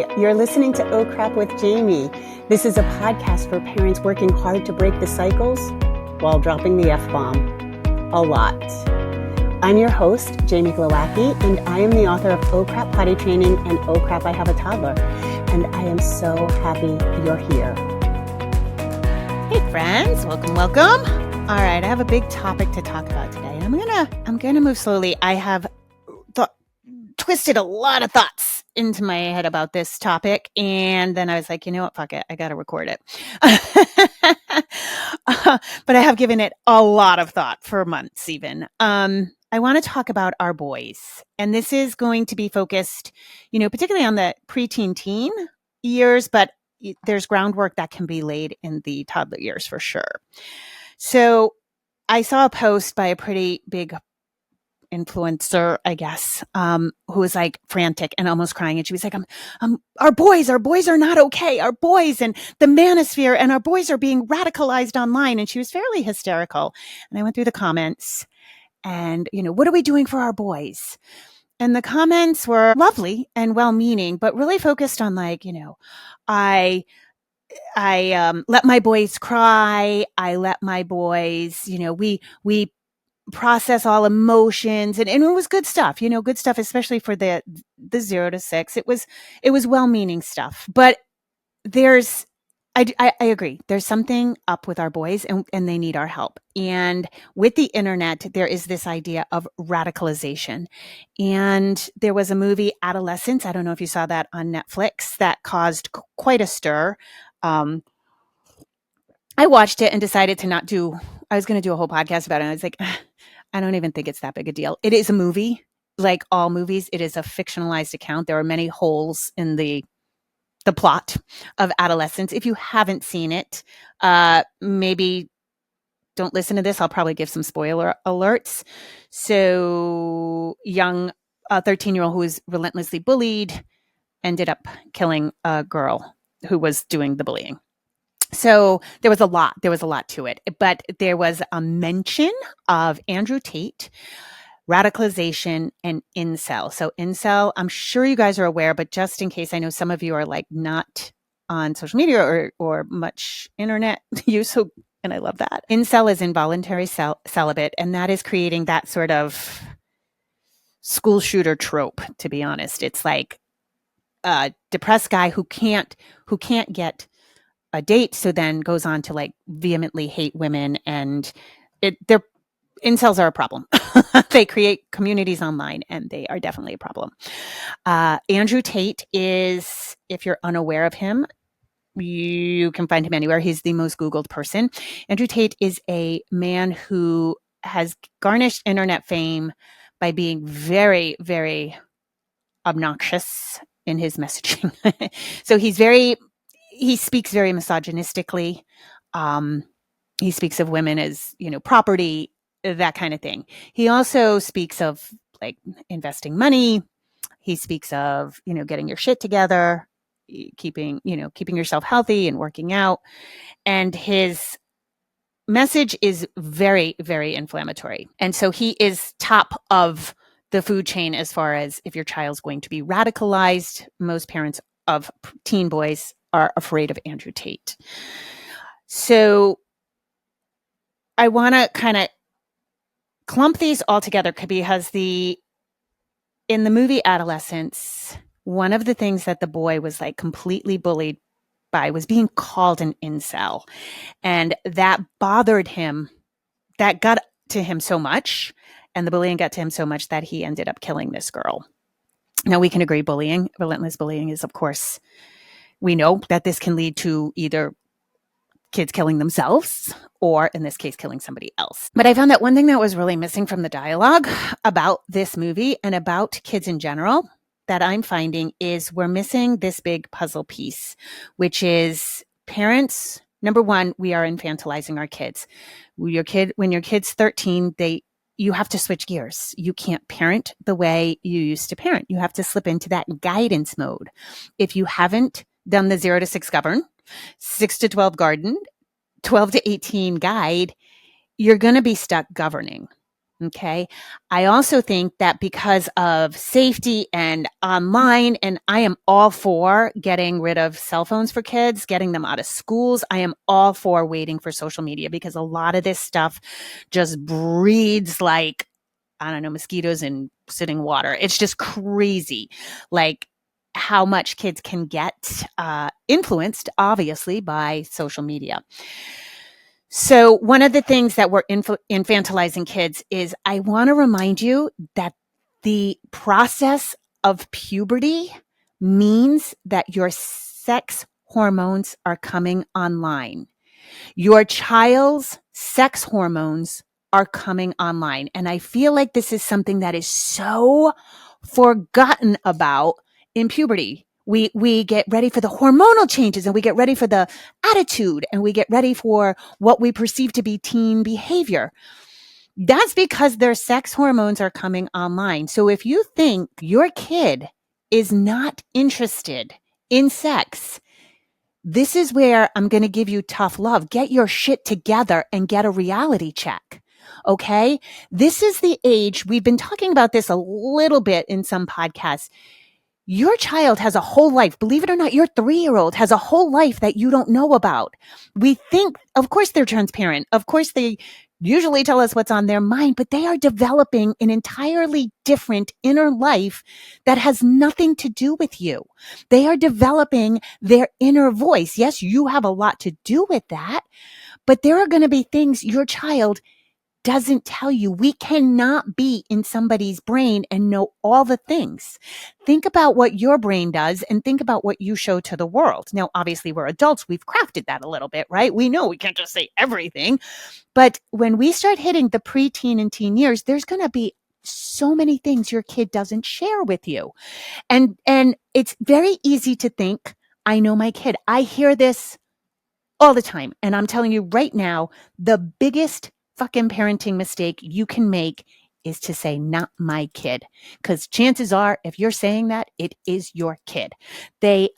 Hi, you're listening to Oh Crap with Jamie. This is a podcast for parents working hard to break the cycles while dropping the F-bomb a lot. I'm your host, Jamie Glowacki, and I am the author of Oh Crap Potty Training and Oh Crap I Have a Toddler. And I am so happy you're here. Hey friends, welcome. All right, I have a big topic to talk about today. I'm gonna move slowly. I have twisted a lot of thoughts into my head about this topic, and then I was like, you know what, fuck it, I gotta record it. But I have given it a lot of thought for months even. I want to talk about our boys, and this is going to be focused, particularly on the preteen teen years, but there's groundwork that can be laid in the toddler years for sure. So I saw a post by a pretty big influencer, I guess, who was like frantic and almost crying. And she was like, our boys are not okay. Our boys and the manosphere and our boys are being radicalized online. And she was fairly hysterical. And I went through the comments and, what are we doing for our boys? And the comments were lovely and well-meaning, but really focused on like, I let my boys cry. I let my boys, we process all emotions, and it was good stuff, especially for the 0 to 6. It was well-meaning stuff, but I agree. There's something up with our boys and they need our help. And with the internet, there is this idea of radicalization. And there was a movie, Adolescent. I don't know if you saw that on Netflix, that caused quite a stir. I watched it and decided to not do, I was going to do a whole podcast about it. And I was like, I don't even think it's that big a deal. It is a movie, like all movies. It is a fictionalized account. There are many holes in the plot of Adolescent. If you haven't seen it, maybe don't listen to this. I'll probably give some spoiler alerts. So young 13-year-old who was relentlessly bullied ended up killing a girl who was doing the bullying. So there was a lot to it, but there was a mention of Andrew Tate, radicalization, and incel. So incel, I'm sure you guys are aware, but just in case, I know some of you are like not on social media or much internet use. So, and I love that. Incel is involuntary celibate, and that is creating that sort of school shooter trope, to be honest. It's like a depressed guy who can't get a date, so then goes on to like vehemently hate women, and their incels are a problem. They create communities online, and they are definitely a problem. Andrew Tate is, if you're unaware of him, you can find him anywhere. He's the most Googled person. Andrew Tate is a man who has garnished internet fame by being very, very obnoxious in his messaging. So he speaks very misogynistically. He speaks of women as, property, that kind of thing. He also speaks of like investing money. He speaks of, getting your shit together, keeping yourself healthy and working out. And his message is very, very inflammatory. And so he is top of the food chain as far as if your child's going to be radicalized. Most parents of teen boys are afraid of Andrew Tate. So I want to kind of clump these all together because in the movie Adolescence, one of the things that the boy was like completely bullied by was being called an incel. And that bothered him. That got to him so much, and the bullying got to him so much that he ended up killing this girl. Now we can agree relentless bullying is, of course, we know that this can lead to either kids killing themselves or, in this case, killing somebody else. But I found that one thing that was really missing from the dialogue about this movie and about kids in general that I'm finding is we're missing this big puzzle piece, which is parents. Number one, we are infantilizing our kids. When your kid's 13, you have to switch gears. You can't parent the way you used to parent. You have to slip into that guidance mode. If you haven't done the 0 to 6 govern, 6 to 12 garden, 12 to 18 guide, you're going to be stuck governing. Okay. I also think that because of safety and online, and I am all for getting rid of cell phones for kids, getting them out of schools. I am all for waiting for social media because a lot of this stuff just breeds like, I don't know, mosquitoes in sitting water. It's just crazy. Like, how much kids can get influenced, obviously, by social media. So one of the things that we're infantilizing kids is I want to remind you that the process of puberty means that your sex hormones are coming online. Your child's sex hormones are coming online. And I feel like this is something that is so forgotten about in puberty. We get ready for the hormonal changes, and we get ready for the attitude, and we get ready for what we perceive to be teen behavior. That's because their sex hormones are coming online. So if you think your kid is not interested in sex, this is where I'm going to give you tough love. Get your shit together and get a reality check. Okay. This is the age. We've been talking about this a little bit in some podcasts. Your child has a whole life. Believe it or not, your 3-year-old has a whole life that you don't know about. We think, of course, they're transparent. Of course, they usually tell us what's on their mind, but they are developing an entirely different inner life that has nothing to do with you. They are developing their inner voice. Yes, you have a lot to do with that, but there are going to be things your child doesn't tell you. We cannot be in somebody's brain and know all the things. Think about what your brain does and think about what you show to the world. Now, obviously, we're adults. We've crafted that a little bit, right? We know we can't just say everything. But when we start hitting the preteen and teen years, there's going to be so many things your kid doesn't share with you. And it's very easy to think, I know my kid. I hear this all the time. And I'm telling you right now, the biggest fucking parenting mistake you can make is to say, not my kid. Because chances are, if you're saying that, it is your kid. They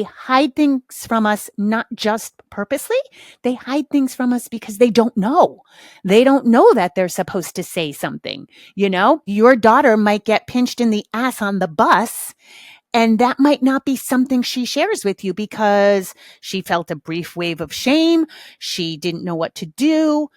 hide things from us, not just purposely. They hide things from us because they don't know. They don't know that they're supposed to say something. You know, your daughter might get pinched in the ass on the bus, and that might not be something she shares with you because she felt a brief wave of shame. She didn't know what to do.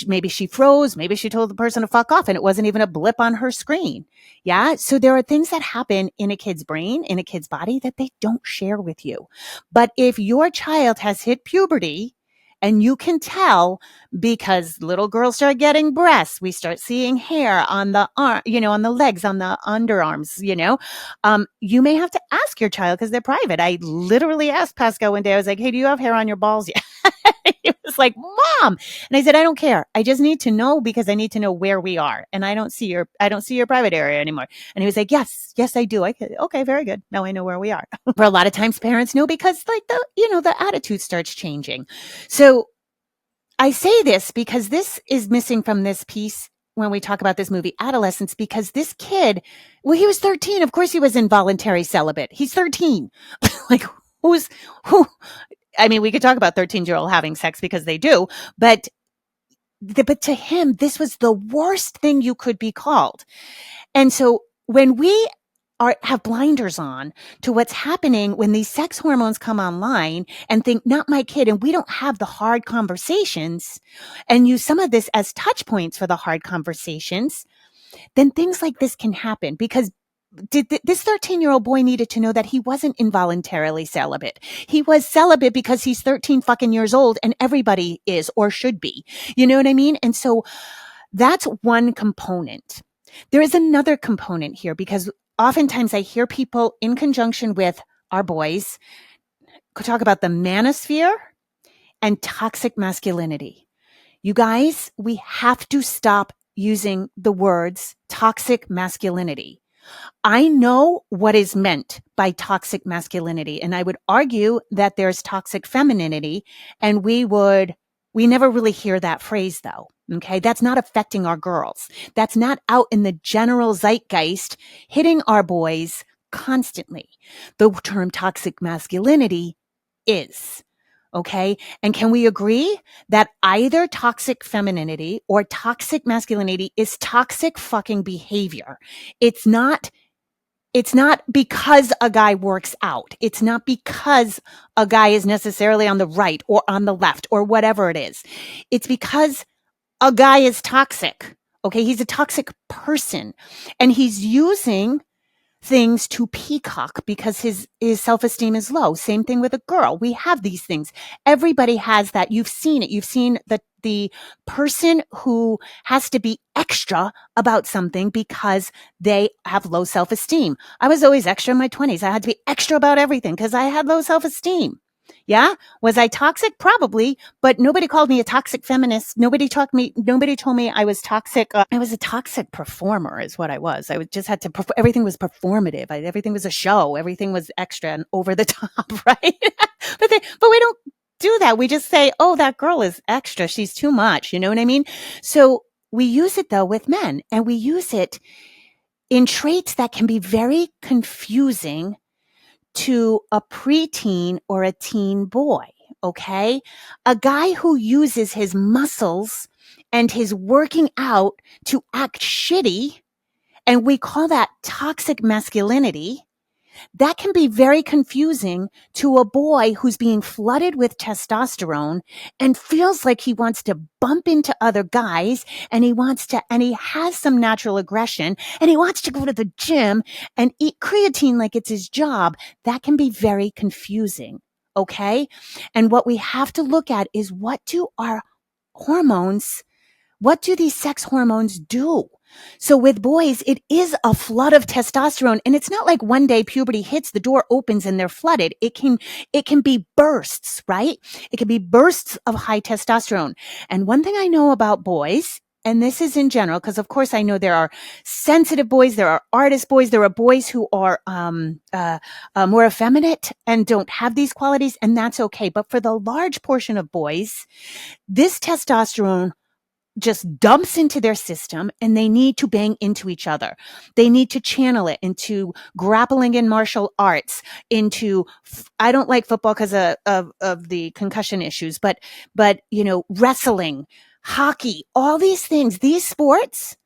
Maybe she froze. Maybe she told the person to fuck off and it wasn't even a blip on her screen. Yeah. So there are things that happen in a kid's brain, in a kid's body that they don't share with you. But if your child has hit puberty, and you can tell because little girls start getting breasts. We start seeing hair on the arm, on the legs, on the underarms, you may have to ask your child because they're private. I literally asked Pascal one day, I was like, hey, do you have hair on your balls yet? He was like, Mom. And I said, I don't care. I just need to know because I need to know where we are. And I don't see your private area anymore. And he was like, yes, I do. Okay, very good. Now I know where we are. For a lot of times parents know because the attitude starts changing. So I say this because this is missing from this piece when we talk about this movie, Adolescence, because this kid, well, he was 13. Of course he was involuntary celibate. He's 13. Like who? I mean, we could talk about 13-year-old having sex because they do, but to him, this was the worst thing you could be called. And so when we have blinders on to what's happening when these sex hormones come online and think, not my kid, and we don't have the hard conversations and use some of this as touch points for the hard conversations, then things like this can happen because this 13-year-old boy needed to know that he wasn't involuntarily celibate. He was celibate because he's 13 fucking years old and everybody is or should be. You know what I mean? And so that's one component. There is another component here because oftentimes I hear people in conjunction with our boys talk about the manosphere and toxic masculinity. You guys, we have to stop using the words toxic masculinity. I know what is meant by toxic masculinity, and I would argue that there's toxic femininity, and we never really hear that phrase though. Okay. That's not affecting our girls. That's not out in the general zeitgeist hitting our boys constantly. The term toxic masculinity is. Okay. And can we agree that either toxic femininity or toxic masculinity is toxic fucking behavior? It's not because a guy works out. It's not because a guy is necessarily on the right or on the left or whatever it is. It's because a guy is toxic. Okay. He's a toxic person and he's using things to peacock because his self-esteem is low. Same thing with a girl. We have these things. Everybody has that. You've seen it. You've seen the person who has to be extra about something because they have low self-esteem. I was always extra in my 20s. I had to be extra about everything because I had low self-esteem. Yeah. Was I toxic? Probably, but nobody called me a toxic feminist. Nobody told me I was toxic. I was a toxic performer is what I was. Just had to, everything was performative. Everything was a show. Everything was extra and over the top, right? but we don't do that. We just say, oh, that girl is extra. She's too much. You know what I mean? So we use it though with men, and we use it in traits that can be very confusing to a preteen or a teen boy. Okay. A guy who uses his muscles and his working out to act shitty, and we call that toxic masculinity. That can be very confusing to a boy who's being flooded with testosterone and feels like he wants to bump into other guys, and he has some natural aggression, and he wants to go to the gym and eat creatine like it's his job. That can be very confusing. Okay. And what we have to look at is what do these sex hormones do? So with boys, it is a flood of testosterone, and it's not like one day puberty hits, the door opens and they're flooded. It can be bursts, right? It can be bursts of high testosterone. And one thing I know about boys, and this is in general, because of course I know there are sensitive boys, there are artist boys, there are boys who are more effeminate and don't have these qualities, and that's okay. But for the large portion of boys, this testosterone just dumps into their system, and they need to bang into each other. They need to channel it into grappling in martial arts, into, I don't like football because of the concussion issues, but, wrestling, hockey, all these things, these sports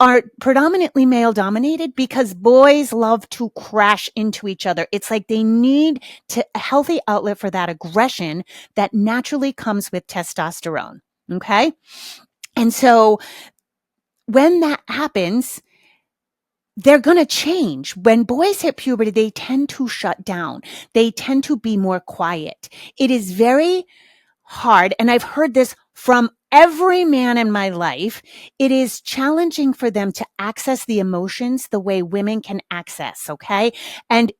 are predominantly male dominated because boys love to crash into each other. It's like they need a healthy outlet for that aggression that naturally comes with testosterone. Okay. And so when that happens, they're going to change. When boys hit puberty, they tend to shut down. They tend to be more quiet. It is very hard. And I've heard this from every man in my life. It is challenging for them to access the emotions the way women can access. Okay. And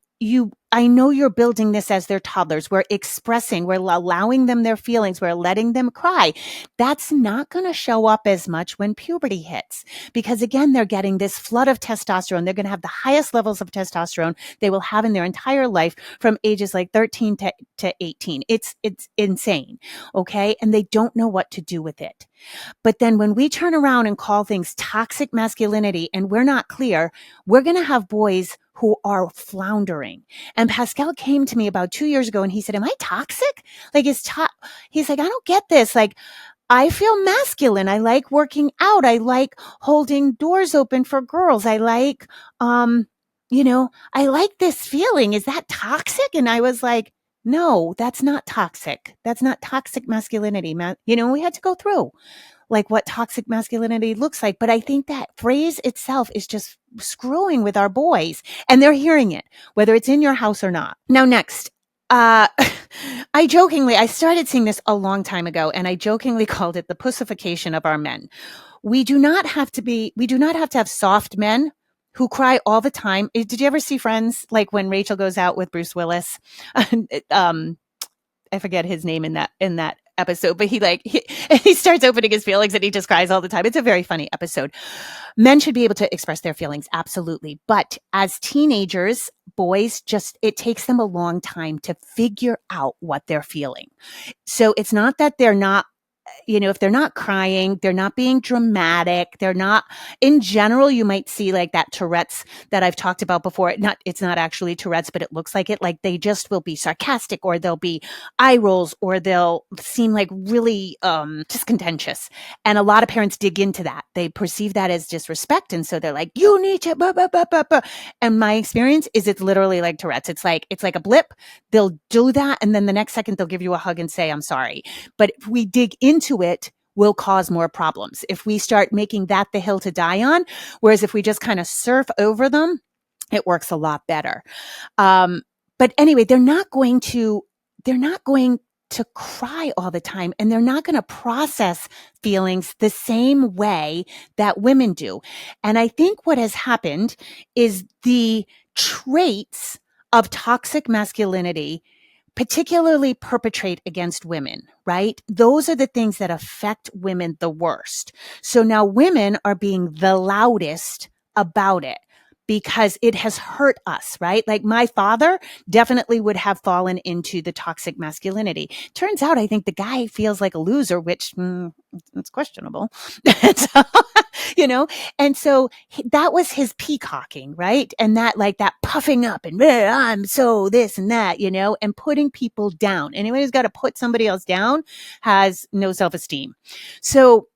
I know you're building this as their toddlers. We're allowing them their feelings. We're letting them cry. That's not going to show up as much when puberty hits because again, they're getting this flood of testosterone. They're going to have the highest levels of testosterone they will have in their entire life from ages like 13 to 18. It's insane. Okay. And they don't know what to do with it. But then when we turn around and call things toxic masculinity and we're not clear, we're going to have boys who are floundering. And Pascal came to me about 2 years ago and he said, am I toxic? Like he's like, I don't get this. Like, I feel masculine. I like working out. I like holding doors open for girls. I like, I like this feeling. Is that toxic? And I was like, no, that's not toxic. That's not toxic masculinity. We had to go through like what toxic masculinity looks like. But I think that phrase itself is just screwing with our boys and they're hearing it, whether it's in your house or not. Now, next, I started seeing this a long time ago and I jokingly called it the pussification of our men. We do not have to have soft men who cry all the time. Did you ever see Friends? Like when Rachel goes out with Bruce Willis, I forget his name in that episode, but he starts opening his feelings and he just cries all the time. It's a very funny episode. Men should be able to express their feelings. Absolutely. But as teenagers, boys it takes them a long time to figure out what they're feeling. So it's not that they're not, if they're not crying, they're not being dramatic, they're not, in general, you might see like that Tourette's that I've talked about before. It's not actually Tourette's, but it looks like it. Like they just will be sarcastic, or they'll be eye rolls, or they'll seem like really just contentious. And a lot of parents dig into that. They perceive that as disrespect. And so they're like, you need to, blah, blah, blah, blah, blah. And my experience is it's literally like Tourette's. It's like a blip. They'll do that. And then the next second they'll give you a hug and say, I'm sorry. But if we dig into it, will cause more problems if we start making that the hill to die on. Whereas if we just kind of surf over them, it works a lot better. But anyway, they're not going to cry all the time, and they're not going to process feelings the same way that women do. And I think what has happened is the traits of toxic masculinity particularly perpetrate against women, right? Those are the things that affect women the worst. So now women are being the loudest about it because it has hurt us, right? Like my father definitely would have fallen into the toxic masculinity. Turns out, I think the guy feels like a loser, which it's questionable. So, and so that was his peacocking, right? And that puffing up and I'm so this and that, and putting people down. Anyone who's got to put somebody else down has no self-esteem. So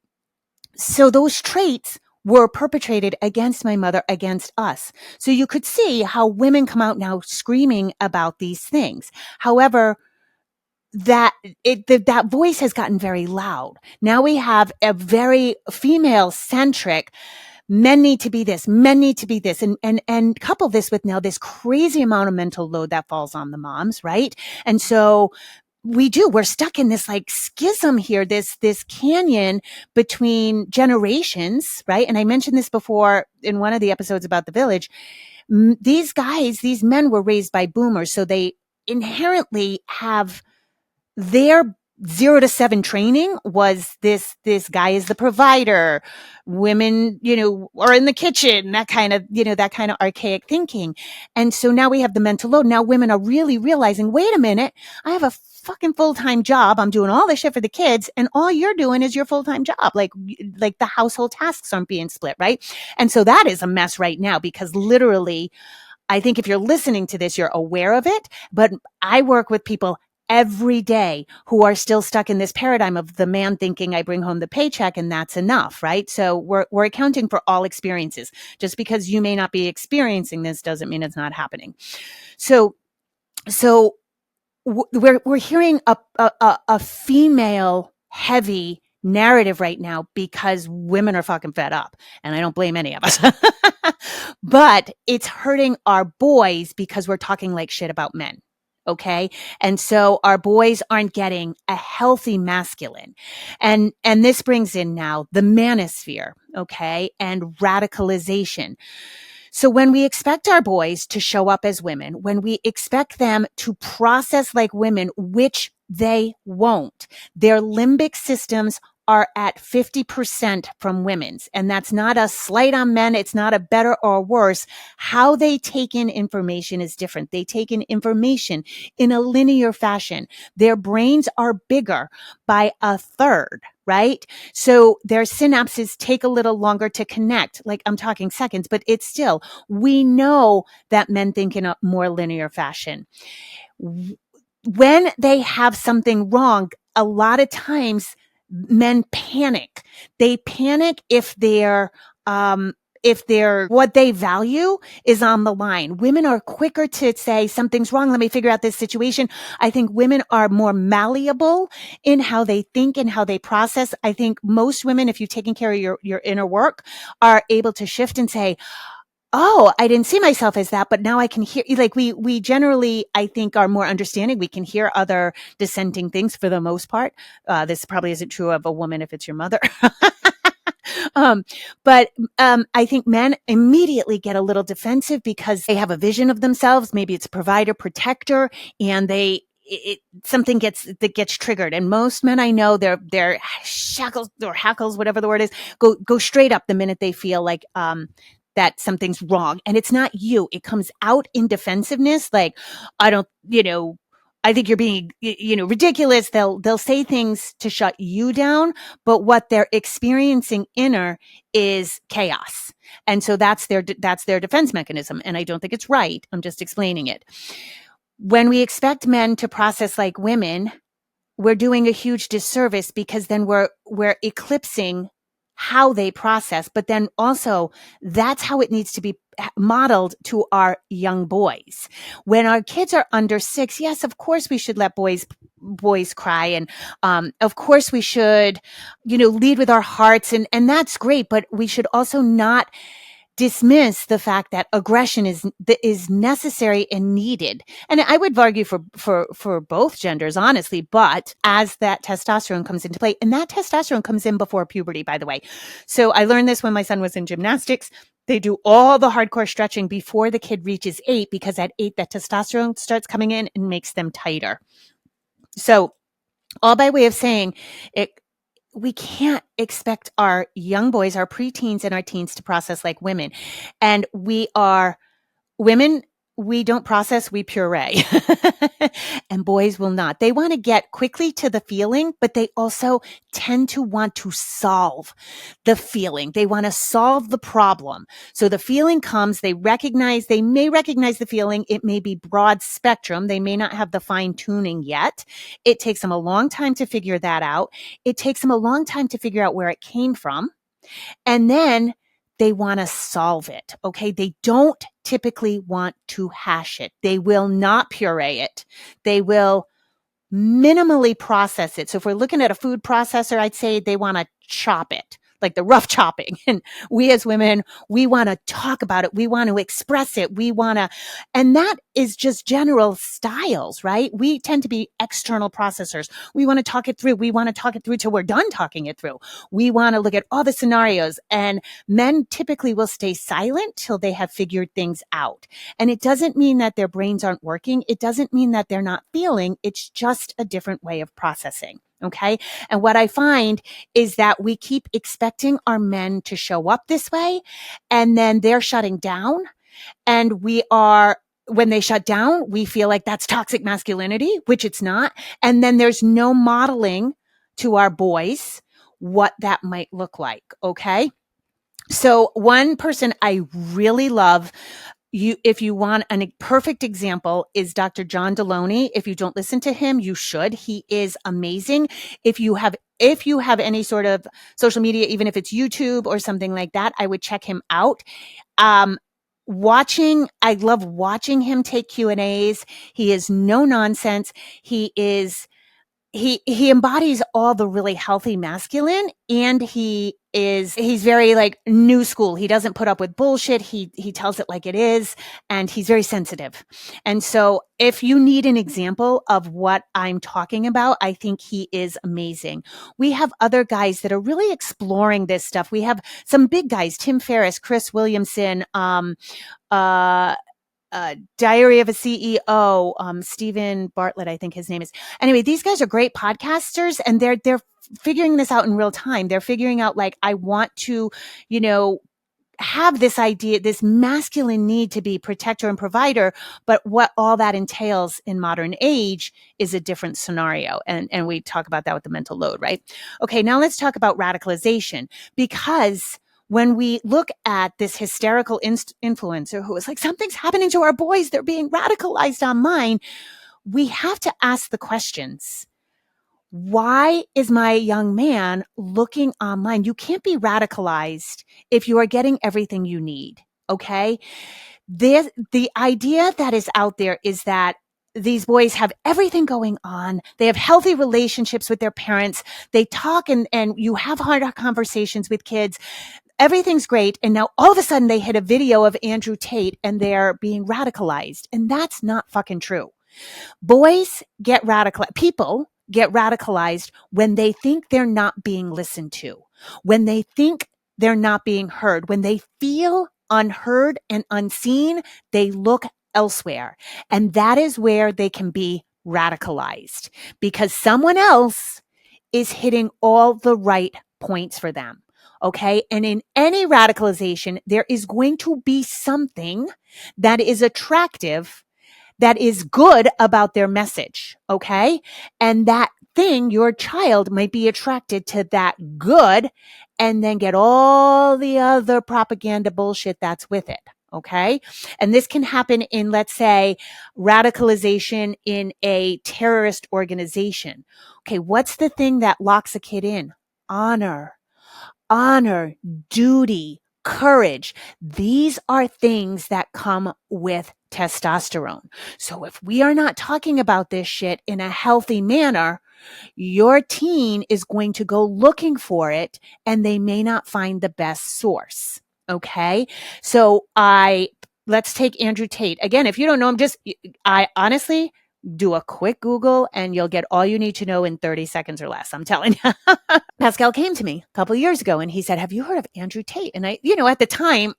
those traits were perpetrated against my mother, against us. So you could see how women come out now screaming about these things. However, that voice has gotten very loud. Now we have a very female centric, men need to be this, men need to be this, and couple this with now this crazy amount of mental load that falls on the moms, right? And so we're stuck in this like schism here, this canyon between generations, right? And I mentioned this before in one of the episodes about the village. These men were raised by boomers, so they inherently have their 0 to 7 training was this guy is the provider, women, are in the kitchen, that kind of archaic thinking. And so now we have the mental load. Now women are really realizing, wait a minute, I have a fucking full-time job. I'm doing all this shit for the kids, and all you're doing is your full-time job. Like the household tasks aren't being split, right? And so that is a mess right now, because literally, I think if you're listening to this, you're aware of it. But I work with people every day who are still stuck in this paradigm of the man thinking I bring home the paycheck and that's enough, right? So we're accounting for all experiences. Just because you may not be experiencing this doesn't mean it's not happening. So we're hearing a female heavy narrative right now because women are fucking fed up, and I don't blame any of us. But it's hurting our boys because we're talking like shit about men. Okay. And so our boys aren't getting a healthy masculine. And this brings in now the manosphere. Okay. And radicalization. So when we expect our boys to show up as women, when we expect them to process like women, which they won't, their limbic systems are at 50% from women's. And that's not a slight on men. It's not a better or worse. How they take in information is different. They take in information in a linear fashion. Their brains are bigger by a third, right? So their synapses take a little longer to connect. Like I'm talking seconds, but it's still, we know that men think in a more linear fashion. When they have something wrong, a lot of times men panic. They panic if their what they value is on the line. Women are quicker to say something's wrong. Let me figure out this situation. I think women are more malleable in how they think and how they process. I think most women, if you've taken care of your inner work, are able to shift and say, oh, I didn't see myself as that, but now I can hear, like we generally, I think, are more understanding. We can hear other dissenting things for the most part. This probably isn't true of a woman if it's your mother. But I think men immediately get a little defensive because they have a vision of themselves. Maybe it's provider, protector, and something gets triggered. And most men I know, their shackles or hackles, whatever the word is, go straight up the minute they feel like, that something's wrong. And it's not you. It comes out in defensiveness. Like, I don't, I think you're being, ridiculous. They'll say things to shut you down, but what they're experiencing inner is chaos. And so that's their defense mechanism. And I don't think it's right. I'm just explaining it. When we expect men to process like women, we're doing a huge disservice, because then we're eclipsing how they process, but then also that's how it needs to be modeled to our young boys. When our kids are under 6, yes, of course we should let boys cry. And, of course we should, lead with our hearts, and that's great, but we should also not dismiss the fact that aggression is necessary and needed. And I would argue for both genders, honestly, but as that testosterone comes into play, and that testosterone comes in before puberty, by the way. So I learned this when my son was in gymnastics. They do all the hardcore stretching before the kid reaches 8, because at 8, that testosterone starts coming in and makes them tighter. So all by way of saying it, we can't expect our young boys, our preteens and our teens to process like women. And women, we don't process, we puree. And boys will not. They want to get quickly to the feeling, but they also tend to want to solve the feeling. They want to solve the problem. So the feeling comes, they may recognize the feeling. It may be broad spectrum. They may not have the fine tuning yet. It takes them a long time to figure that out. It takes them a long time to figure out where it came from. And then they want to solve it. Okay. They don't typically want to hash it. They will not puree it. They will minimally process it. So if we're looking at a food processor, I'd say they want to chop it, like the rough chopping. And we as women, we want to talk about it. We want to express it. And that is just general styles, right? We tend to be external processors. We want to talk it through. We want to talk it through till we're done talking it through. We want to look at all the scenarios, and men typically will stay silent till they have figured things out. And it doesn't mean that their brains aren't working. It doesn't mean that they're not feeling. It's just a different way of processing. Okay. And what I find is that we keep expecting our men to show up this way, and then they're shutting down. And when they shut down, we feel like that's toxic masculinity, which it's not. And then there's no modeling to our boys what that might look like. Okay. So one person I really love, if you want a perfect example, is Dr. John Deloney. If you don't listen to him, you should. He is amazing. If you have any sort of social media, even if it's YouTube or something like that, I would check him out. I love watching him take Q&As. He is no nonsense. He embodies all the really healthy masculine, and he's very like new school. He doesn't put up with bullshit. He tells it like it is, and he's very sensitive. And so if you need an example of what I'm talking about, I think he is amazing. We have other guys that are really exploring this stuff. We have some big guys, Tim Ferriss, Chris Williamson, Diary of a CEO, Stephen Bartlett, I think his name is. Anyway, these guys are great podcasters, and they're figuring this out in real time. They're figuring out, like, I want to, have this idea, this masculine need to be protector and provider, but what all that entails in modern age is a different scenario. And we talk about that with the mental load, right? Okay, now let's talk about radicalization, because when we look at this hysterical influencer who is like, something's happening to our boys, they're being radicalized online, we have to ask the questions. Why is my young man looking online? You can't be radicalized if you are getting everything you need, okay? The idea that is out there is that these boys have everything going on. They have healthy relationships with their parents. They talk and you have hard conversations with kids. Everything's great. And now all of a sudden they hit a video of Andrew Tate and they're being radicalized. And that's not fucking true. Boys get radicalized. People get radicalized when they think they're not being listened to, when they think they're not being heard, when they feel unheard and unseen, they look elsewhere. And that is where they can be radicalized, because someone else is hitting all the right points for them. Okay. And in any radicalization, there is going to be something that is attractive that is good about their message. Okay. And that thing, your child might be attracted to that good and then get all the other propaganda bullshit that's with it. Okay. And this can happen in, let's say, radicalization in a terrorist organization. Okay. What's the thing that locks a kid in? Honor, duty, courage. These are things that come with testosterone. So if we are not talking about this shit in a healthy manner, your teen is going to go looking for it and they may not find the best source. Okay. So let's take Andrew Tate. Again, if you don't know him, I honestly do a quick Google and you'll get all you need to know in 30 seconds or less. I'm telling you. Pascal came to me a couple of years ago and he said, have you heard of Andrew Tate? And I, at the time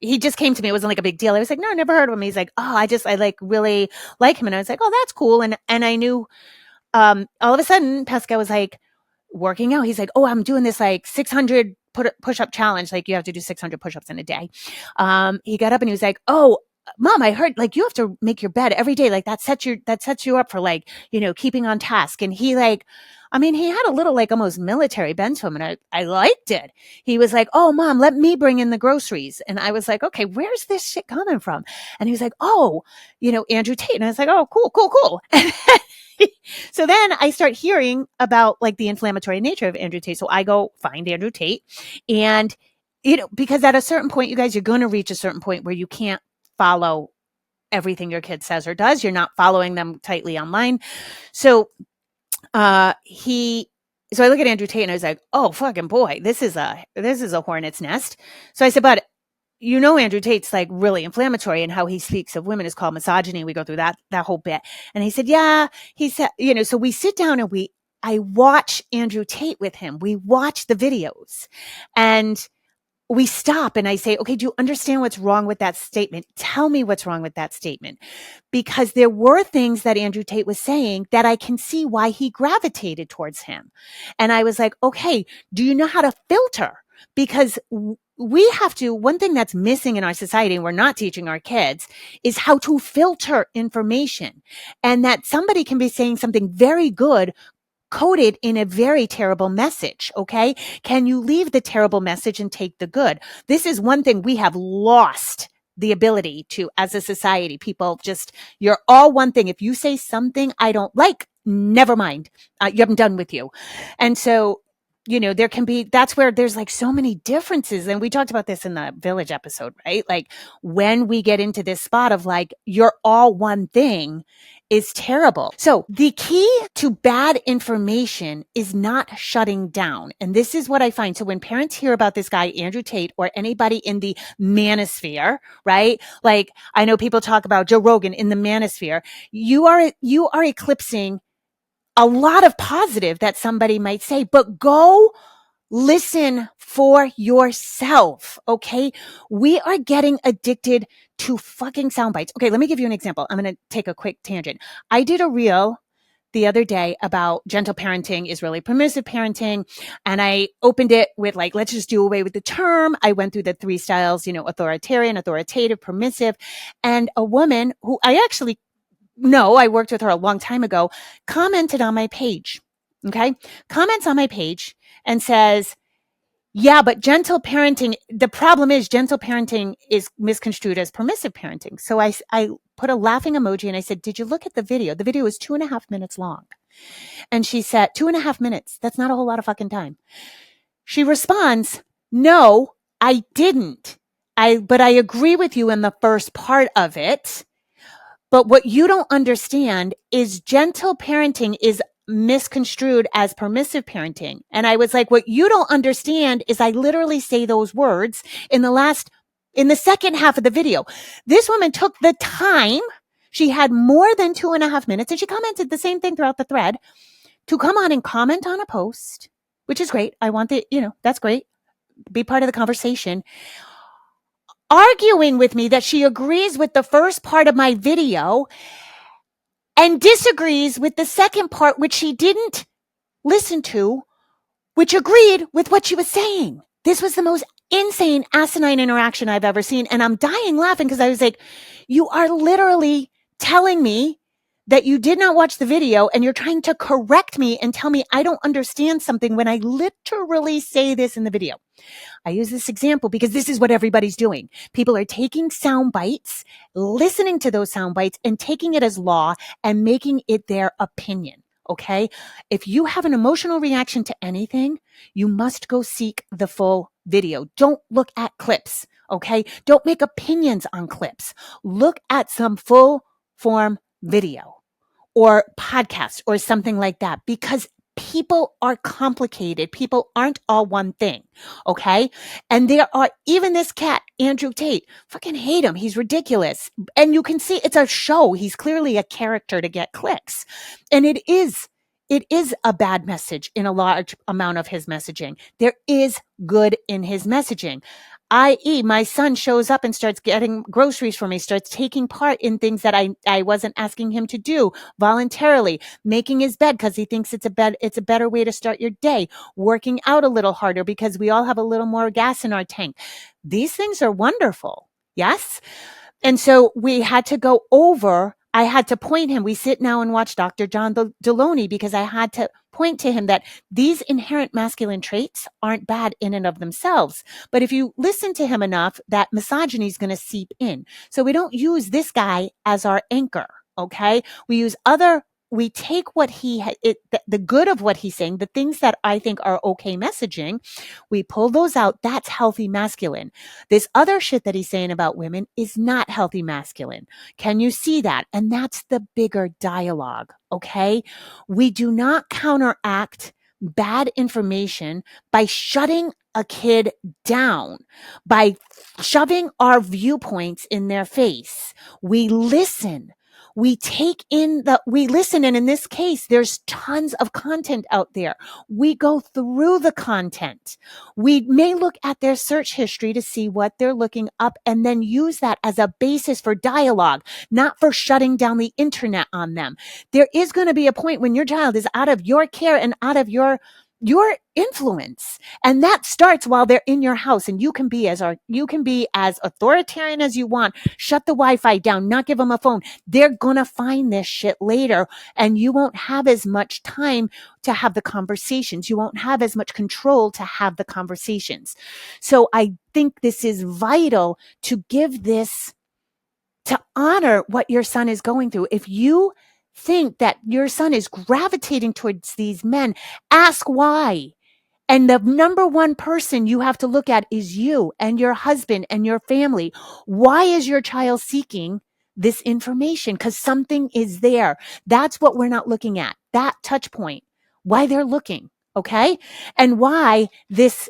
he just came to me. It wasn't like a big deal. I was like, no, I never heard of him. He's like, oh, I like really like him. And I was like, oh, that's cool. And I knew, all of a sudden Pascal was like working out. He's like, oh, I'm doing this like 600 push-up challenge. Like you have to do 600 push-ups in a day. He got up and he was like, oh, Mom, I heard like you have to make your bed every day. Like that sets you up for like, keeping on task. And he like, he had a little like almost military bent to him and I liked it. He was like, oh, Mom, let me bring in the groceries. And I was like, okay, where's this shit coming from? And he was like, oh, Andrew Tate. And I was like, oh, cool. So then I start hearing about like the inflammatory nature of Andrew Tate. So I go find Andrew Tate and, because at a certain point, you guys, you're going to reach a certain point where you can't follow everything your kid says or does. You're not following them tightly online. So I look at Andrew Tate and I was like, oh, fucking boy, this is a hornet's nest. So I said, but Andrew Tate's like really inflammatory and how he speaks of women is called misogyny. We go through that whole bit. And he said, yeah, he said, so we sit down and I watch Andrew Tate with him. We watch the videos and we stop and I say, okay, do you understand what's wrong with that statement? Tell me what's wrong with that statement. Because there were things that Andrew Tate was saying that I can see why he gravitated towards him. And I was like, okay, do you know how to filter? Because one thing that's missing in our society, and we're not teaching our kids, is how to filter information. And that somebody can be saying something very good coded in a very terrible message. Okay. Can you leave the terrible message and take the good? This is one thing we have lost the ability to, as a society. People you're all one thing. If you say something I don't like, never mind. I'm done with you. And so, that's where there's like so many differences. And we talked about this in the Village episode, right? Like when we get into this spot of like, you're all one thing is terrible. So the key to bad information is not shutting down. And this is what I find. So when parents hear about this guy, Andrew Tate, or anybody in the manosphere, right? Like I know people talk about Joe Rogan in the manosphere. You are eclipsing a lot of positive that somebody might say, but go listen for yourself. Okay. We are getting addicted to fucking sound bites. Okay. Let me give you an example. I'm going to take a quick tangent. I did a reel the other day about gentle parenting is really permissive parenting. And I opened it with like, let's just do away with the term. I went through the 3 styles, authoritarian, authoritative, permissive, and a woman who I worked with her a long time ago, commented on my page. Okay. Comments on my page and says, yeah, but gentle parenting, the problem is gentle parenting is misconstrued as permissive parenting. So I put a laughing emoji and I said, did you look at the video? The video is 2.5 minutes long. And she said, 2.5 minutes. That's not a whole lot of fucking time. She responds, no, I didn't. But I agree with you in the first part of it. But what you don't understand is gentle parenting is misconstrued as permissive parenting. And I was like, what you don't understand is I literally say those words in the second half of the video. This woman took the time. She had more than 2.5 minutes and she commented the same thing throughout the thread to come on and comment on a post, which is great. I want that's great. Be part of the conversation. Arguing with me that she agrees with the first part of my video and disagrees with the second part, which she didn't listen to, which agreed with what she was saying. This was the most insane, asinine interaction I've ever seen. And I'm dying laughing because I was like, you are literally telling me that you did not watch the video and you're trying to correct me and tell me I don't understand something when I literally say this in the video. I use this example because this is what everybody's doing. People are taking sound bites, listening to those sound bites and taking it as law and making it their opinion. Okay. If you have an emotional reaction to anything, you must go seek the full video. Don't look at clips. Okay. Don't make opinions on clips. Look at some full form video or podcast or something like that, because people are complicated. People aren't all one thing. Okay. And there are even this cat, Andrew Tate, fucking hate him. He's ridiculous. And you can see it's a show. He's clearly a character to get clicks. And it is a bad message in a large amount of his messaging. There is good in his messaging. I.e., my son shows up and starts getting groceries for me, starts taking part in things that I wasn't asking him to do voluntarily, making his bed because he thinks it's a better way to start your day, working out a little harder because we all have a little more gas in our tank. These things are wonderful. Yes. And so we had to go over, I had to point him. We sit now and watch Dr. John Deloney because I had to point to him that these inherent masculine traits aren't bad in and of themselves. But if you listen to him enough, that misogyny is going to seep in. So we don't use this guy as our anchor. Okay. We take what the good of what he's saying, the things that I think are okay messaging, we pull those out. That's healthy masculine. This other shit that he's saying about women is not healthy masculine. Can you see that? And that's the bigger dialogue. Okay. We do not counteract bad information by shutting a kid down, by shoving our viewpoints in their face. We listen. We listen. And in this case, there's tons of content out there. We go through the content. We may look at their search history to see what they're looking up and then use that as a basis for dialogue, not for shutting down the internet on them. There is going to be a point when your child is out of your care and out of your influence. And that starts while they're in your house, and you can be as authoritarian as you want. Shut the Wi-Fi down, not give them a phone. They're going to find this shit later, and you won't have as much time to have the conversations. You won't have as much control to have the conversations. So I think this is vital to give this, to honor what your son is going through. If you think that your son is gravitating towards these men, ask why. And the number one person you have to look at is you and your husband and your family. Why is your child seeking this information? Because something is there. That's what we're not looking at. That touch point, why they're looking. Okay. And why this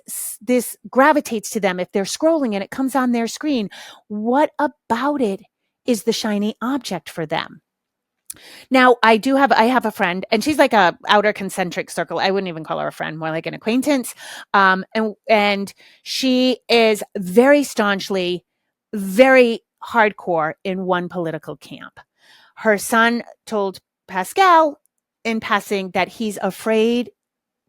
gravitates to them. If they're scrolling and it comes on their screen, what about it is the shiny object for them? Now, I have a friend, and she's like a outer concentric circle. I wouldn't even call her a friend, more like an acquaintance. And she is very staunchly, very hardcore in one political camp. Her son told Pascal in passing that he's afraid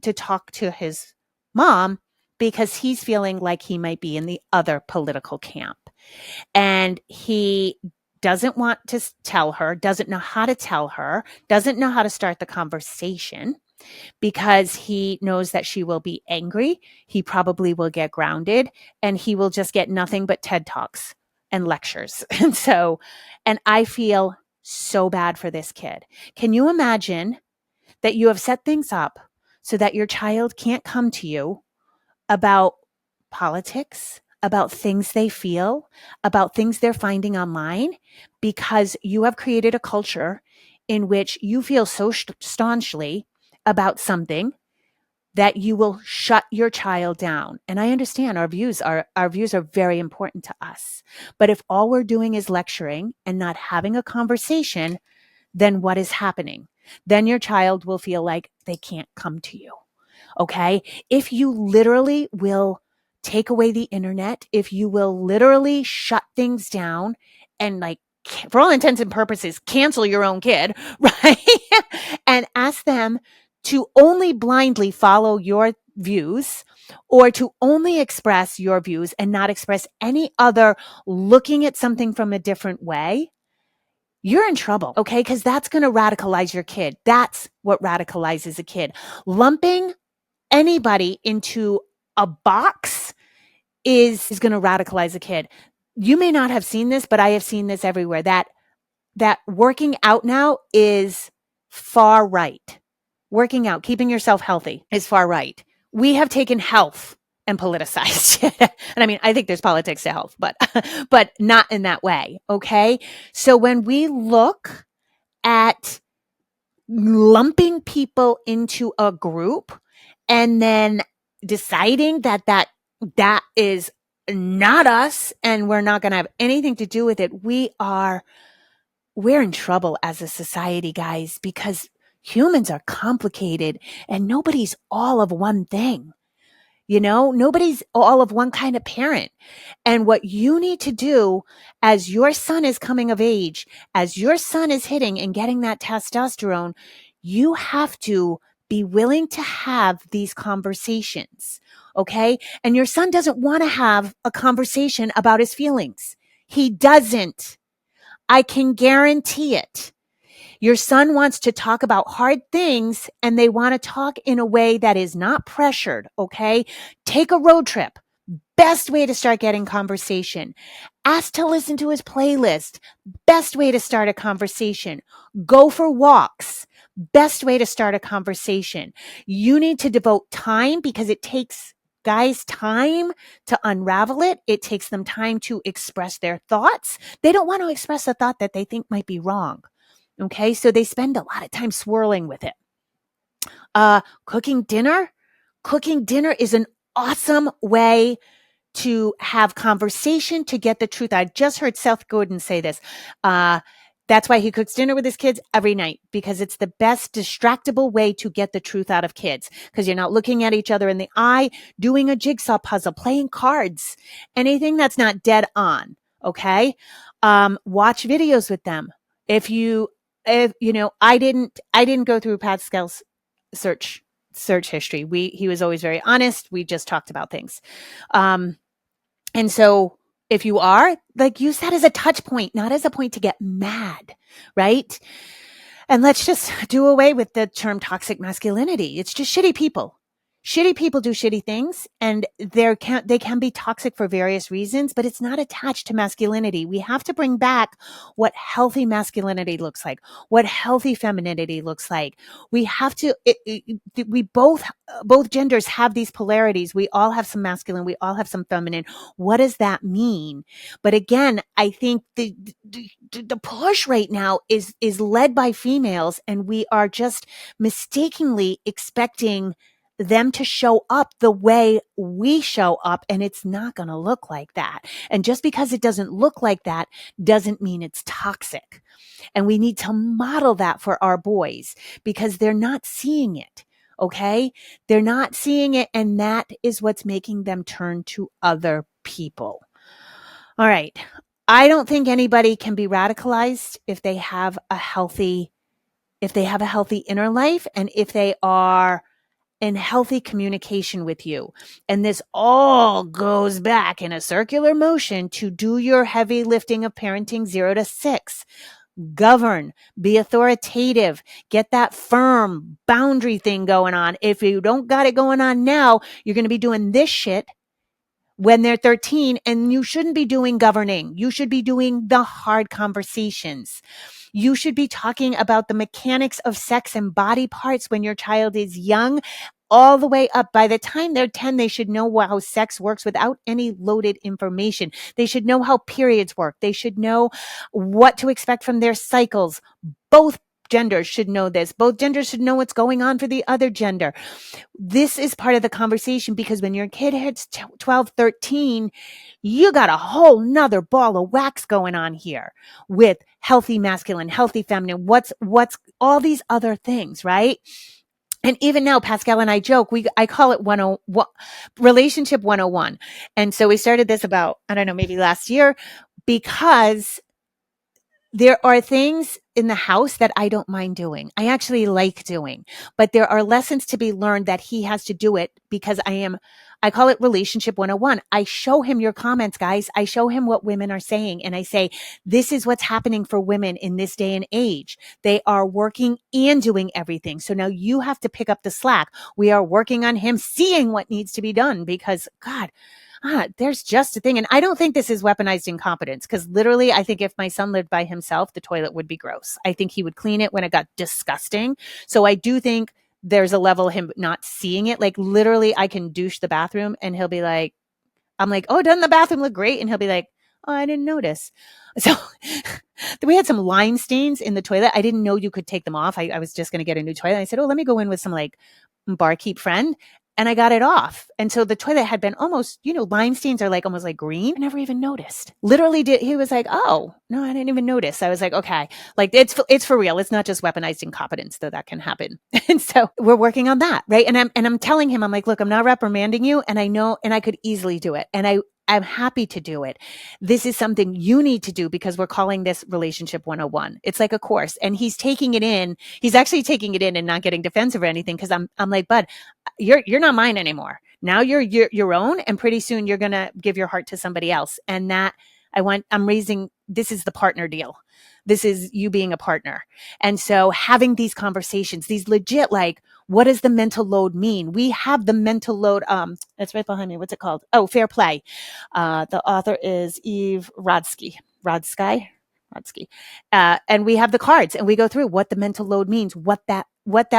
to talk to his mom because he's feeling like he might be in the other political camp. And he doesn't want to tell her, doesn't know how to tell her, doesn't know how to start the conversation because he knows that she will be angry. He probably will get grounded and he will just get nothing but TED Talks and lectures. And I feel so bad for this kid. Can you imagine that you have set things up so that your child can't come to you about politics, about things they feel, about things they're finding online, because you have created a culture in which you feel so staunchly about something that you will shut your child down. And I understand our views are very important to us. But if all we're doing is lecturing and not having a conversation, then what is happening? Then your child will feel like they can't come to you. Okay? If you literally will take away the internet, if you will literally shut things down and, like, for all intents and purposes, cancel your own kid, right? And ask them to only blindly follow your views or to only express your views and not express any other looking at something from a different way, you're in trouble, okay? Because that's going to radicalize your kid. That's what radicalizes a kid. Lumping anybody into a box is going to radicalize a kid. You may not have seen this, but I have seen this everywhere. That working out now is far right. Working out, keeping yourself healthy is far right. We have taken health and politicized it. And I mean, I think there's politics to health, but not in that way. Okay. So when we look at lumping people into a group and then deciding that is not us and we're not going to have anything to do with it, we're in trouble as a society, guys, because humans are complicated and nobody's all of one thing. Nobody's all of one kind of parent. And what you need to do as your son is coming of age, as your son is hitting and getting that testosterone, you have to be willing to have these conversations. Okay. And your son doesn't want to have a conversation about his feelings. He doesn't. I can guarantee it. Your son wants to talk about hard things and they want to talk in a way that is not pressured, okay? Take a road trip. Best way to start getting conversation. Ask to listen to his playlist. Best way to start a conversation. Go for walks. Best way to start a conversation. You need to devote time because it takes guys time to unravel it. It takes them time to express their thoughts. They don't want to express a thought that they think might be wrong. Okay, so they spend a lot of time swirling with it. Cooking dinner is an awesome way to have conversation, to get the truth. I just heard Seth Godin say this. That's why he cooks dinner with his kids every night, because it's the best distractible way to get the truth out of kids, because you're not looking at each other in the eye, doing a jigsaw puzzle, playing cards, anything that's not dead on. Okay. Watch videos with them. If I didn't go through Pascal's search history. He was always very honest. We just talked about things. And so if you are, use that as a touch point, not as a point to get mad, right? And let's just do away with the term toxic masculinity. It's just shitty people. Shitty people do shitty things, and they can be toxic for various reasons, but it's not attached to masculinity. We have to bring back what healthy masculinity looks like, what healthy femininity looks like. We have to, we both genders have these polarities. We all have some masculine, we all have some feminine. What does that mean? But again, I think the push right now is led by females, and we are just mistakenly expecting them to show up the way we show up, and it's not going to look like that. And just because it doesn't look like that doesn't mean it's toxic. And we need to model that for our boys, because they're not seeing it. Okay? They're not seeing it, and that is what's making them turn to other people. All right. I don't think anybody can be radicalized if they have a healthy inner life, and if they are in healthy communication with you. And this all goes back in a circular motion to do your heavy lifting of parenting 0 to 6. Govern, be authoritative, get that firm boundary thing going on. If you don't got it going on now, you're going to be doing this shit when they're 13, and you shouldn't be doing governing. You should be doing the hard conversations. You should be talking about the mechanics of sex and body parts when your child is young, all the way up. By the time they're 10, they should know how sex works without any loaded information. They should know how periods work. They should know what to expect from their cycles. Both genders should know this. Both genders should know what's going on for the other gender. This is part of the conversation, because when your kid hits 12, 13, you got a whole nother ball of wax going on here with healthy masculine, healthy feminine, what's all these other things, right? And even now, Pascal and I joke, I call it relationship 101. And so we started this about, I don't know, maybe last year, because there are things in the house that I don't mind doing. I actually like doing, but there are lessons to be learned that he has to do it because I call it relationship 101. I show him your comments, guys. I show him what women are saying. And I say, this is what's happening for women in this day and age. They are working and doing everything. So now you have to pick up the slack. We are working on him seeing what needs to be done because God, there's just a thing. And I don't think this is weaponized incompetence because literally, I think if my son lived by himself, the toilet would be gross. I think he would clean it when it got disgusting. So I do think there's a level of him not seeing it. Like literally, I can douche the bathroom and he'll be like, I'm like, oh, doesn't the bathroom look great? And he'll be like, oh, I didn't notice. So we had some lime stains in the toilet. I didn't know you could take them off. I was just going to get a new toilet. I said, oh, let me go in with some like barkeep friend. And I got it off. And so the toilet had been almost, lime stains are like almost like green. I never even noticed. Literally he was like, oh, no, I didn't even notice. I was like, okay, like it's for real. It's not just weaponized incompetence, though that can happen. And so we're working on that. Right. And I'm telling him, I'm like, look, I'm not reprimanding you. And I know, and I could easily do it. And I'm happy to do it. This is something you need to do because we're calling this relationship 101. It's like a course and he's taking it in. He's actually taking it in and not getting defensive or anything. Cause I'm like, bud, you're not mine anymore. Now you're your own. And pretty soon you're going to give your heart to somebody else. And that this is the partner deal. This is you being a partner. And so having these conversations, these legit, like, what does the mental load mean? We have the mental load. It's right behind me. What's it called? Oh, Fair Play. The author is Eve Rodsky. And we have the cards and we go through what the mental load means, what that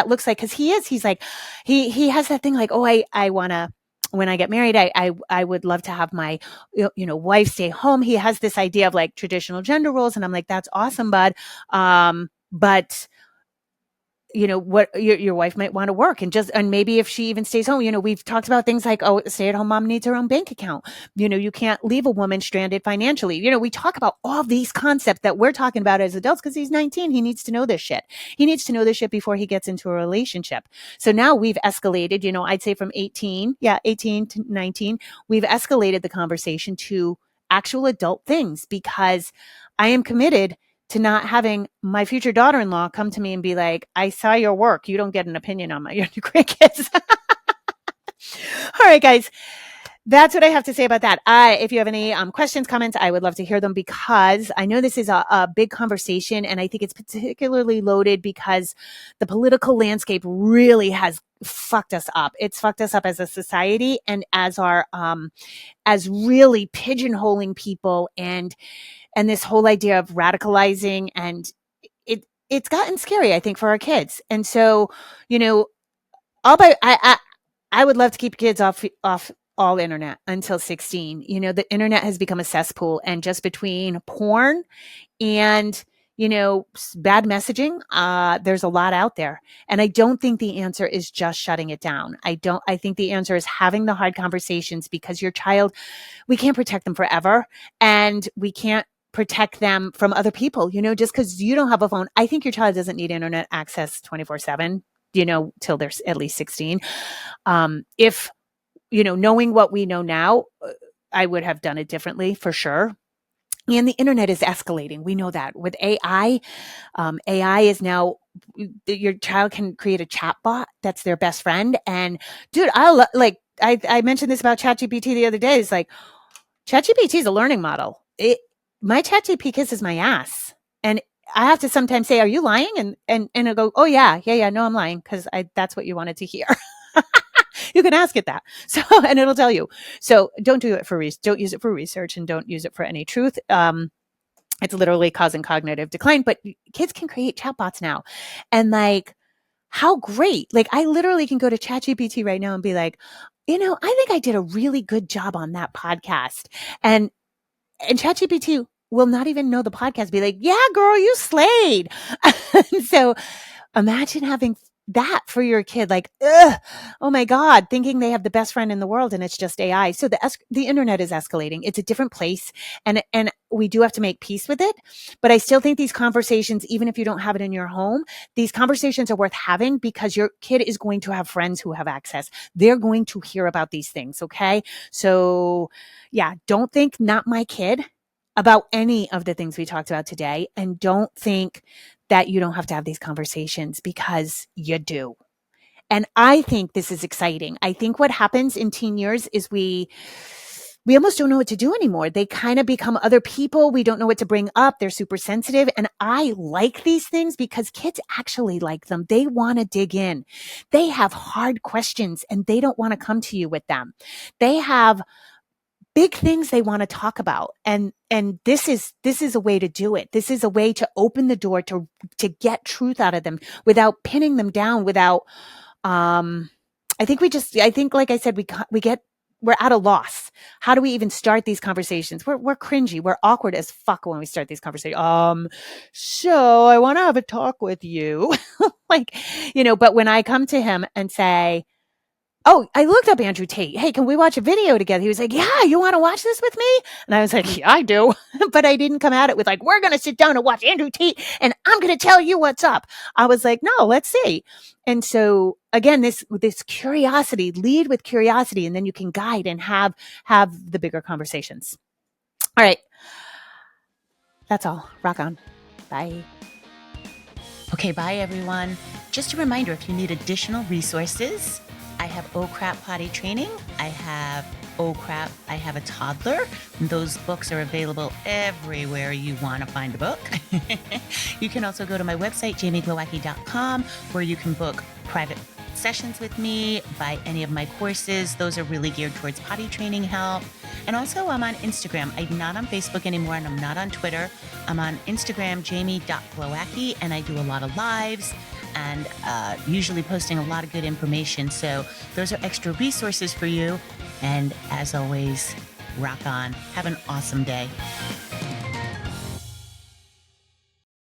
looks like. Cause he's like, he has that thing like, oh, I want to, when I get married, I would love to have my, wife stay home. He has this idea of like traditional gender roles. And I'm like, that's awesome, bud. But what your wife might want to work and maybe if she even stays home, we've talked about things like, oh, stay-at-home mom needs her own bank account. You can't leave a woman stranded financially. We talk about all these concepts that we're talking about as adults because he's 19. He needs to know this shit. He needs to know this shit before he gets into a relationship. So now we've escalated, I'd say from 18 to 19, we've escalated the conversation to actual adult things because I am committed to not having my future daughter-in-law come to me and be like, I saw your work. You don't get an opinion on your grandkids. All right, guys. That's what I have to say about that. If you have any questions, comments, I would love to hear them because I know this is a big conversation and I think it's particularly loaded because the political landscape really has fucked us up. It's fucked us up as a society and as our, as really pigeonholing people and this whole idea of radicalizing and it's gotten scary, I think, for our kids. And so, I would love to keep kids off all internet until 16. The internet has become a cesspool and just between porn and, bad messaging, there's a lot out there. And I don't think the answer is just shutting it down. I think the answer is having the hard conversations because your child, we can't protect them forever and we can't protect them from other people, just because you don't have a phone. I think your child doesn't need internet access 24/7, till they're at least 16. If, knowing what we know now, I would have done it differently for sure. And the internet is escalating. We know that with AI, AI is now, your child can create a chat bot that's their best friend. And dude, I mentioned this about ChatGPT the other day. It's like, ChatGPT is a learning model. My ChatGPT kisses my ass. And I have to sometimes say, are you lying? And it'll go, oh yeah, no, I'm lying. Cause that's what you wanted to hear. You can ask it that. So, and it'll tell you. So don't do it don't use it for research and don't use it for any truth. It's literally causing cognitive decline, but kids can create chatbots now. And like, how great. Like I literally can go to ChatGPT right now and be like, I think I did a really good job on that podcast. And ChatGPT will not even know the podcast, be like, yeah, girl, you slayed. So imagine having that for your kid, like, oh my God, thinking they have the best friend in the world and it's just AI. So the internet is escalating. It's a different place and we do have to make peace with it. But I still think these conversations, even if you don't have it in your home, these conversations are worth having because your kid is going to have friends who have access. They're going to hear about these things. Okay. So yeah, don't think not my kid. about any of the things we talked about today, and don't think that you don't have to have these conversations, because you do. And I think this is exciting. I think what happens in teen years is we almost don't know what to do anymore. They kind of become other people. We don't know what to bring up. They're super sensitive. And I like these things because kids actually like them. They want to dig in. They have hard questions and they don't want to come to you with them. They have big things they want to talk about. And this is a way to do it. This is a way to open the door to get truth out of them without pinning them down, without, I think, like I said, we're at a loss. How do we even start these conversations? We're cringy. We're awkward as fuck when we start these conversations. So I want to have a talk with you. Like, but when I come to him and say, oh, I looked up Andrew Tate. Hey, can we watch a video together? He was like, yeah, you want to watch this with me? And I was like, yeah, I do. But I didn't come at it with like, we're going to sit down and watch Andrew Tate and I'm going to tell you what's up. I was like, no, let's see. And so again, this curiosity, lead with curiosity, and then you can guide and have the bigger conversations. All right. That's all. Rock on. Bye. Okay, bye everyone. Just a reminder, if you need additional resources, I have Oh Crap Potty Training. I have Oh Crap, I Have a Toddler. Those books are available everywhere you want to find a book. You can also go to my website, jamieglowacki.com, where you can book private sessions with me, buy any of my courses. Those are really geared towards potty training help. And also I'm on Instagram. I'm not on Facebook anymore, and I'm not on Twitter. I'm on Instagram, jamie.glowacki, and I do a lot of lives and usually posting a lot of good information. So those are extra resources for you. And as always, rock on. Have an awesome day.